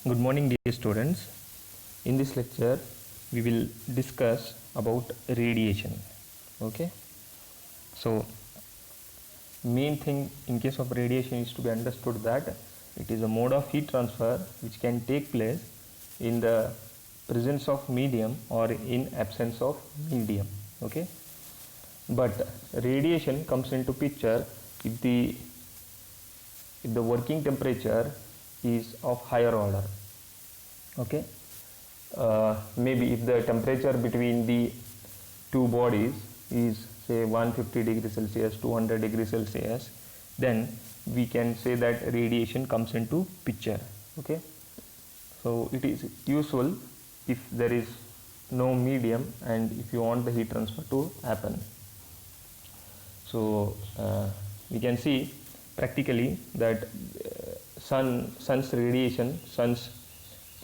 Good morning, dear students. In this lecture, we will discuss about radiation. Okay. So, main thing in case of radiation is to be understood that it is a mode of heat transfer which can take place in the presence of medium or in absence of medium. Okay. But radiation comes into picture if the working temperature is of higher order. Okay. Maybe if the temperature between the two bodies is say 150 degrees Celsius, 200 degrees Celsius, then we can say that radiation comes into picture. Okay. So it is useful if there is no medium and if you want the heat transfer to happen. So we can see practically that sun's radiation, sun's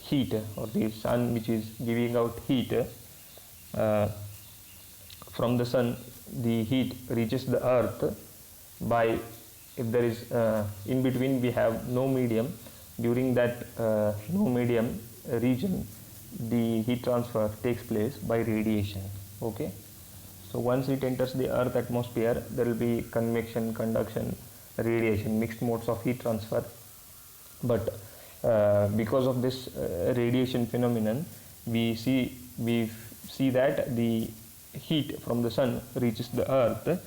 heat, or the sun which is giving out heat from the sun, the heat reaches the earth by, if there is in between we have no medium, during that no medium region the heat transfer takes place by radiation. Okay. So once it enters the earth atmosphere, there will be convection, conduction, radiation, mixed modes of heat transfer. But because of this radiation phenomenon, we see that the heat from the sun reaches the earth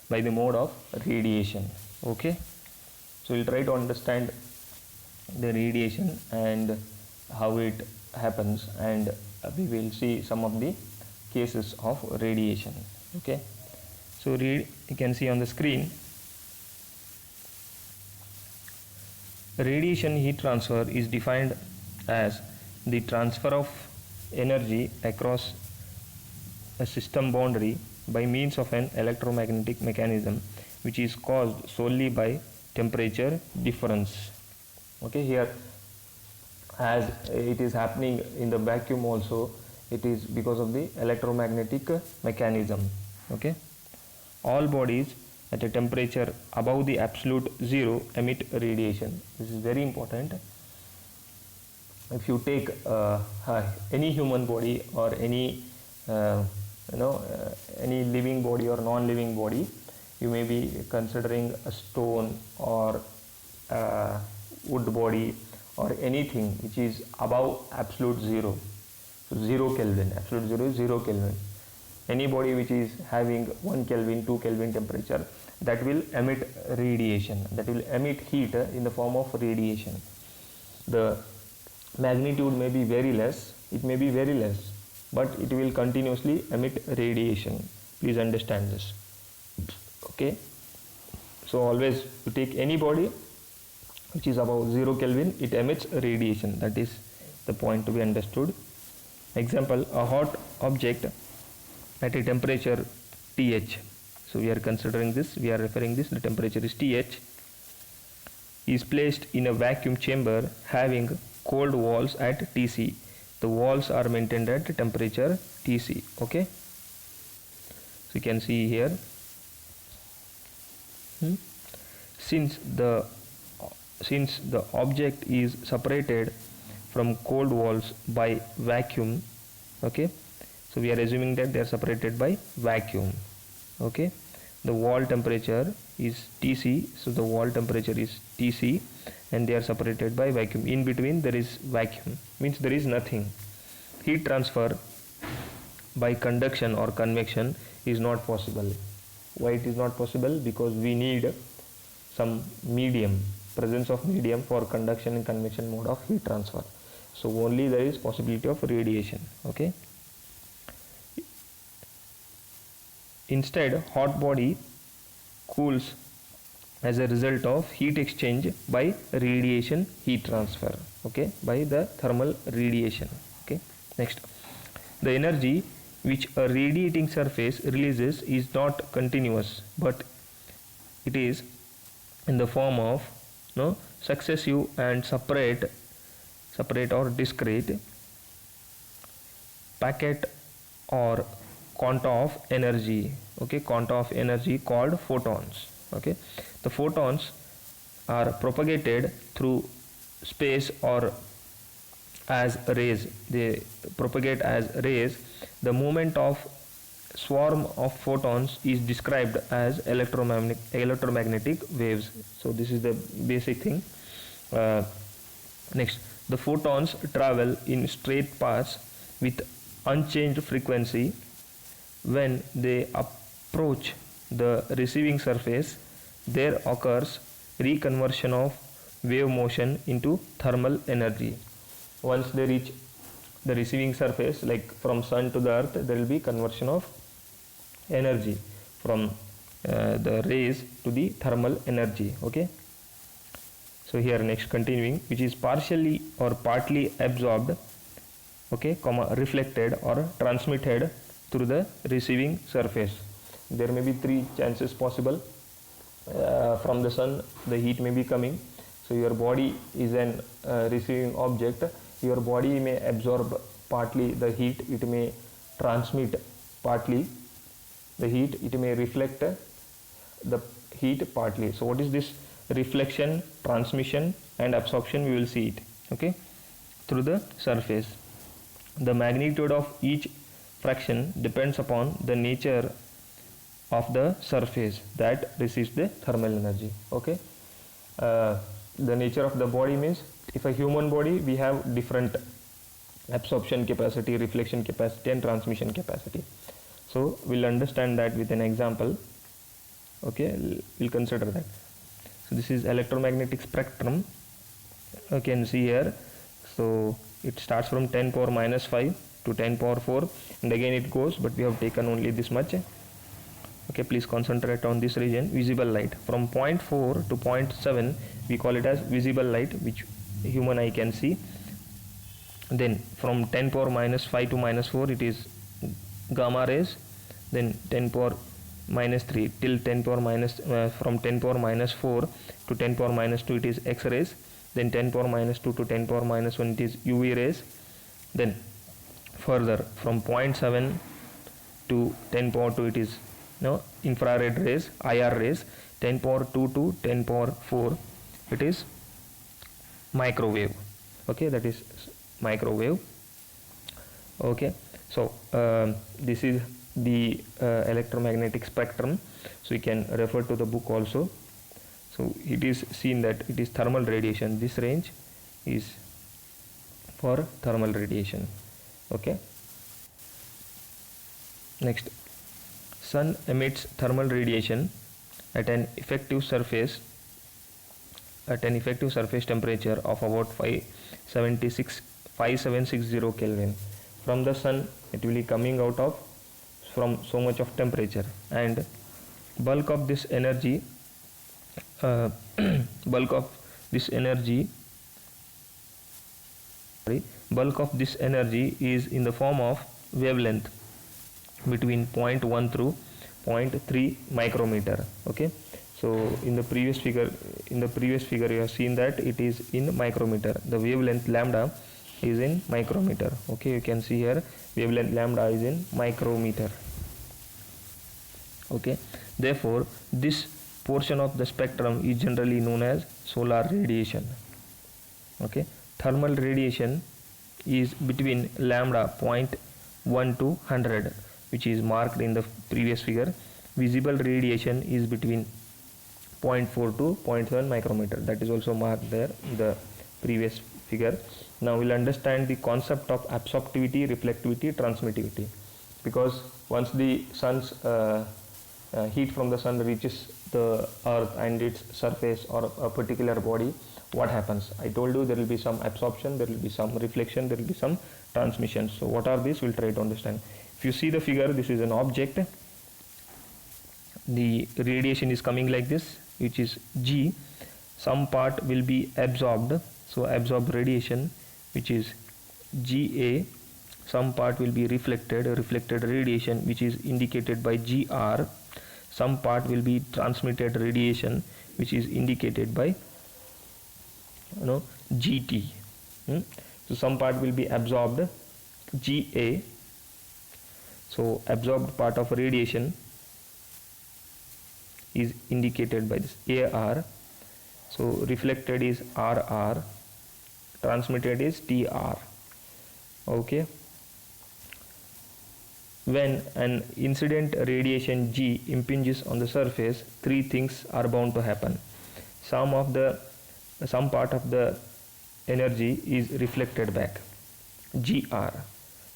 by the mode of radiation. Okay. So we'll try to understand the radiation and how it happens, and we will see some of the cases of radiation. Okay. So you can see on the screen, radiation heat transfer is defined as the transfer of energy across a system boundary by means of an electromagnetic mechanism which is caused solely by temperature difference. Okay, here as it is happening in the vacuum also, it is because of the electromagnetic mechanism. Okay, all bodies at a temperature above the absolute zero emit radiation. This is very important. If you take any human body or any any living body or non-living body, you may be considering a stone or wood body or anything which is above absolute zero. So 0 Kelvin, absolute zero is 0 Kelvin. Any body which is having 1 Kelvin, 2 Kelvin temperature, that will emit radiation, that will emit heat in the form of radiation. The magnitude may be very less, it may be very less, but it will continuously emit radiation. Please understand this. Okay. So always you take any body which is above 0 Kelvin, it emits radiation. That is the point to be understood. Example, a hot object at a temperature Th. So we are considering this, we are referring this, the temperature is Th, is placed in a vacuum chamber having cold walls at Tc. The walls are maintained at temperature Tc. Okay. So you can see here, since the object is separated from cold walls by vacuum. Okay. So we are assuming that they are separated by vacuum. Okay, the wall temperature is Tc, so the wall temperature is Tc and they are separated by vacuum. In between there is vacuum, means there is nothing. Heat transfer by conduction or convection is not possible. Why it is not possible? Because we need some medium, presence of medium for conduction and convection mode of heat transfer. So only there is possibility of radiation. Okay. Instead, hot body cools as a result of heat exchange by radiation heat transfer. Okay, by the thermal radiation. Okay, next, the energy which a radiating surface releases is not continuous, but it is in the form of successive and separate or discrete packet or quanta of energy. Okay, quanta of energy called photons. Okay, the photons are propagated through space or as rays, they propagate as rays. The movement of swarm of photons is described as electromagnetic waves. So this is the basic thing. Next, the photons travel in straight paths with unchanged frequency. When they approach the receiving surface, there occurs reconversion of wave motion into thermal energy. Once they reach the receiving surface, like from sun to the earth, there will be conversion of energy from the rays to the thermal energy. Okay, so here next continuing, which is partially or partly absorbed, okay, reflected or transmitted through the receiving surface. There may be three chances possible. From the sun the heat may be coming, so your body is an receiving object. Your body may absorb partly the heat, it may transmit partly the heat, it may reflect the heat partly. So what is this reflection, transmission and absorption? We will see it, okay, through the surface. The magnitude of each fraction depends upon the nature of the surface that receives the thermal energy. Okay, the nature of the body means, if a human body, we have different absorption capacity, reflection capacity and transmission capacity. So we'll understand that with an example. Okay, we'll consider that. So this is electromagnetic spectrum. You can see here, so it starts from 10 power minus 5 to 10 power 4 and again it goes, but we have taken only this much. Okay, please concentrate on this region. Visible light from 0.4 to 0.7, we call it as visible light, which human eye can see. Then from 10 power minus 5 to minus 4, it is gamma rays. Then 10 power minus 3 till 10 power minus from 10 power minus 4 to 10 power minus 2, it is X rays. Then 10 power minus 2 to 10 power minus 1, it is UV rays. Then further from 0.7 to 10 power 2, it is infrared rays, IR rays. 10 power 2 to 10 power 4, it is microwave. Okay, that is microwave. Okay, so this is the electromagnetic spectrum, so you can refer to the book also. So it is seen that it is thermal radiation. This range is for thermal radiation. Okay, next, sun emits thermal radiation at an effective surface temperature of about 5760 Kelvin. From the sun it will be coming out of from so much of temperature, and bulk of this energy is in the form of wavelength between 0.1 through 0.3 micrometer. Okay, so in the previous figure you have seen that it is in micrometer. The wavelength lambda is in micrometer. Okay, you can see here wavelength lambda is in micrometer. Okay, therefore this portion of the spectrum is generally known as solar radiation. Okay, thermal radiation is between lambda 0.1 to 100, which is marked in the previous figure. Visible radiation is between 0.4 to 0.7 micrometer, that is also marked there in the previous figure. Now we'll understand the concept of absorptivity, reflectivity, transmittivity, because once the sun's heat from the sun reaches the earth and its surface or a particular body, what happens? I told you there will be some absorption, there will be some reflection, there will be some transmission. So what are these? We'll try to understand. If you see the figure, this is an object. The radiation is coming like this, which is G. Some part will be absorbed, so absorbed radiation, which is GA. Some part will be reflected radiation, which is indicated by GR. Some part will be transmitted radiation, which is indicated by GT. So some part will be absorbed, GA. So absorbed part of radiation is indicated by this AR. So reflected is RR, transmitted is TR. Okay, when an incident radiation G impinges on the surface, three things are bound to happen. Some part of the energy is reflected back, GR.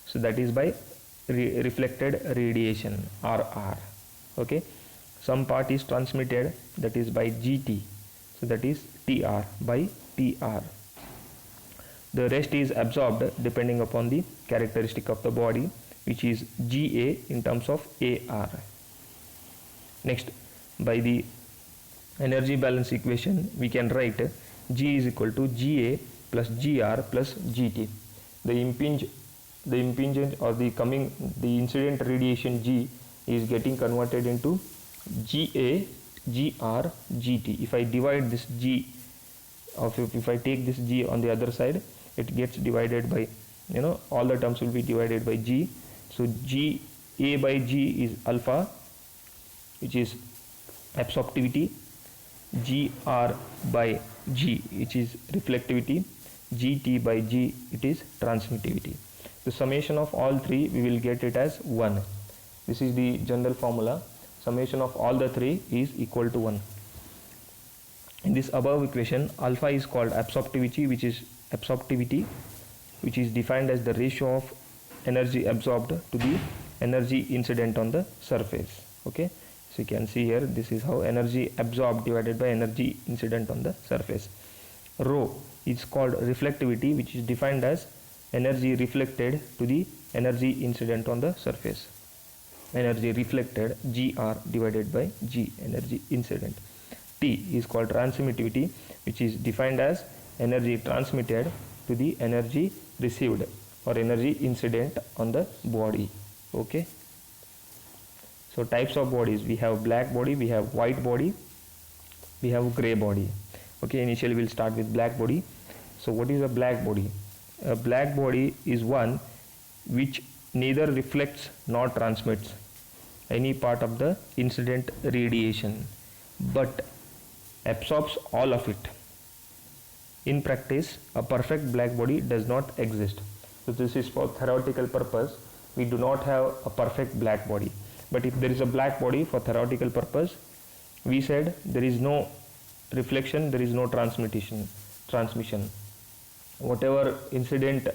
So that is by reflected radiation, RR. Okay, some part is transmitted, that is by GT. So that is TR by TR. The rest is absorbed depending upon the characteristic of the body, which is GA in terms of AR. Next, by the energy balance equation, we can write G is equal to GA plus GR plus GT. The impingement or the incident radiation G is getting converted into GA, GR, GT. If I divide this G, if I take this G on the other side, it gets divided by, all the terms will be divided by G. So G, A by G is alpha, which is absorptivity, GR by G, which is reflectivity, GT by G, it is transmittivity. The summation of all three, we will get it as 1. This is the general formula. Summation of all the three is equal to 1. In this above equation, alpha is called absorptivity, which is defined as the ratio of energy absorbed to the energy incident on the surface. Okay, so you can see here, this is how energy absorbed divided by energy incident on the surface. Rho is called reflectivity, which is defined as energy reflected to the energy incident on the surface. Energy reflected, GR divided by G, energy incident. T is called transmittivity, which is defined as energy transmitted to the energy received or energy incident on the body. Okay, so types of bodies: we have black body, we have white body, we have gray body. Okay, initially we'll start with black body. So what is a black body? A black body is one which neither reflects nor transmits any part of the incident radiation, but absorbs all of it. In practice, a perfect black body does not exist. So this is for theoretical purpose. We do not have a perfect black body. But if there is a black body for theoretical purpose, we said there is no reflection, there is no transmission. Whatever incident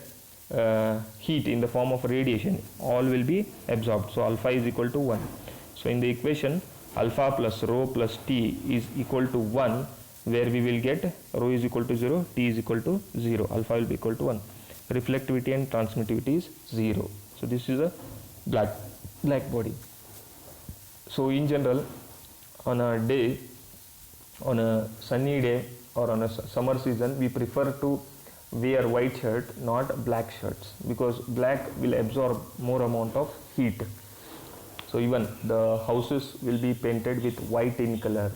heat in the form of radiation, all will be absorbed. So alpha is equal to 1. So in the equation, alpha plus rho plus T is equal to 1, where we will get rho is equal to 0, T is equal to 0, alpha will be equal to 1. Reflectivity and transmittivity is 0. So this is a black body. So in general, on a sunny day or on a summer season, we prefer to wear white shirt, not black shirts, because black will absorb more amount of heat. So even the houses will be painted with white in color,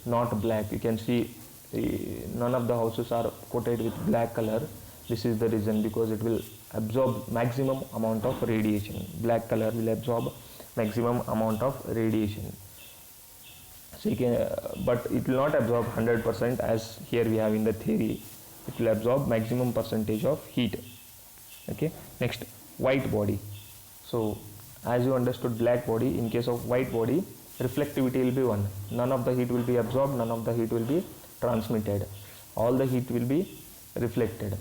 not black. You can see none of the houses are coated with black color. This is the reason, because it will absorb maximum amount of radiation. Black color will absorb maximum amount of radiation. So you can, but it will not absorb 100% as here we have in the theory. It will absorb maximum percentage of heat. Okay. Next, white body. So as you understood black body, in case of white body, reflectivity will be 1. None of the heat will be absorbed, none of the heat will be transmitted. All the heat will be reflected.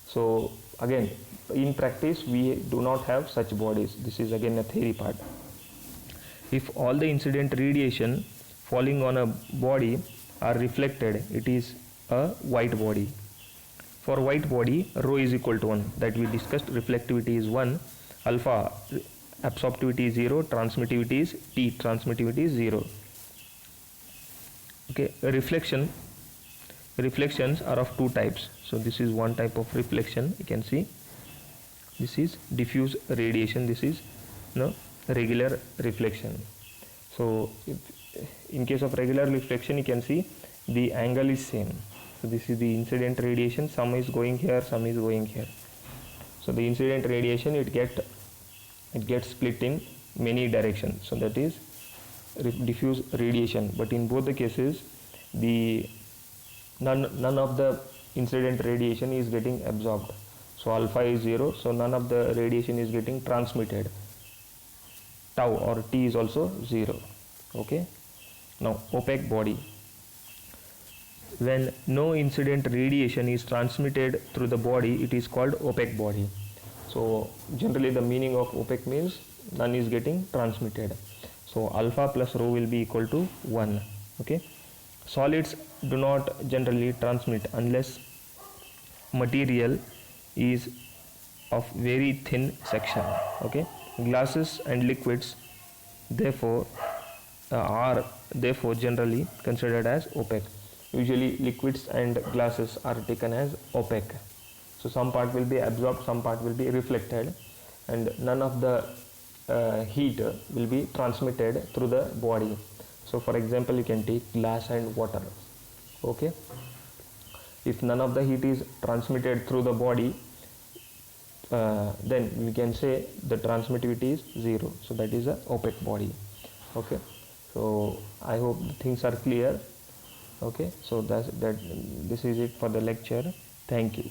So again, in practice we do not have such bodies. This is again a theory part. If all the incident radiation falling on a body are reflected, it is a white body. For white body, rho is equal to 1, that we discussed. Reflectivity is 1, alpha absorptivity is 0, transmittivity is T, transmittivity is 0. Okay, reflections are of two types. So this is one type of reflection. You can see this is diffuse radiation, this is regular reflection. So in case of regular reflection, you can see the angle is same. So this is the incident radiation, some is going here, some is going here. So the incident radiation, it gets split in many directions. So that is diffuse radiation. But in both the cases, none of the incident radiation is getting absorbed. so alpha is 0, so none of the radiation is getting transmitted. Tau or T is also 0. Okay, now opaque body. When no incident radiation is transmitted through the body, it is called opaque body. So generally the meaning of opaque means none is getting transmitted. So alpha plus rho will be equal to 1. Okay, solids do not generally transmit unless material is of very thin section. Okay, glasses and liquids therefore are therefore generally considered as opaque. Usually liquids and glasses are taken as opaque. So some part will be absorbed, some part will be reflected, and none of the heat will be transmitted through the body. So for example, you can take glass and water. Okay, if none of the heat is transmitted through the body, then we can say the transmittivity is 0. So that is a opaque body. Okay, so I hope the things are clear. Okay, so that this is it for the lecture. Thank you.